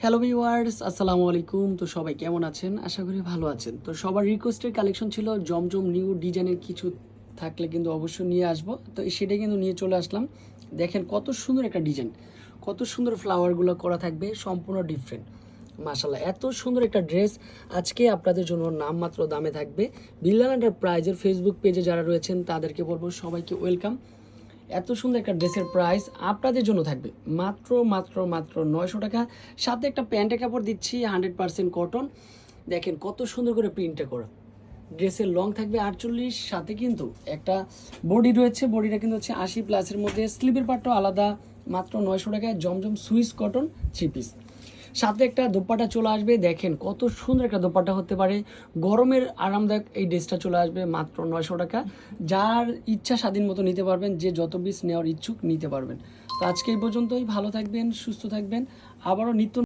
Hello viewers, আসসালামু আলাইকুম। তো সবাই কেমন আছেন? আশা করি ভালো আছেন। তো সবার রিকোয়েস্টের কালেকশন ছিল জমজম নিউ ডিজাইনের কিছু থাকলে কিন্তু অবশ্যই নিয়ে আসবো। তো সেটাই কিন্তু নিয়ে চলে আসলাম। দেখেন কত সুন্দর একটা ডিজাইন, কত সুন্দর ফ্লাওয়ারগুলো করা থাকবে, সম্পূর্ণ ডিফারেন্ট। মাশাআল্লাহ, এত সুন্দর একটা ড্রেস আজকে আপনাদের জন্য নামমাত্র দামে থাকবে। বিল্লাল এন্টারপ্রাইজের ফেসবুক পেজে যারা রয়েছেন তাদেরকে বলবো সবাইকে ওয়েলকাম। এত সুন্দর একটা ড্রেসের প্রাইস আপনাদের জন্য থাকবে মাত্র মাত্র মাত্র 900 টাকা। সাথে একটা প্যান্টের কাপড় দিচ্ছি 100% কটন। দেখেন কত সুন্দর করে প্রিন্টটা করা। ড্রেসের লং থাকবে 48, সাথে কিন্তু একটা বডি রয়েছে, বডিটা কিন্তু হচ্ছে 80+-এর মধ্যে। স্লিভের পার্টটাও আলাদা, মাত্র 900 টাকায় জমজম সুইস কটন 3 পিস। সাথে একটা দোপাট্টা চলে আসবে। দেখেন কত সুন্দর একটা দোপাট্টা হতে পারে, গরমের আরামদায়ক এই ড্রেসটা চলে আসবে মাত্র 900 টাকা। যার ইচ্ছা স্বাধীন মতো নিতে পারবেন, যে যত পিস নেওয়ার ইচ্ছুক নিতে পারবেন। তো আজকে এই পর্যন্তই। ভালো থাকবেন, সুস্থ থাকবেন। আবারও নিত্য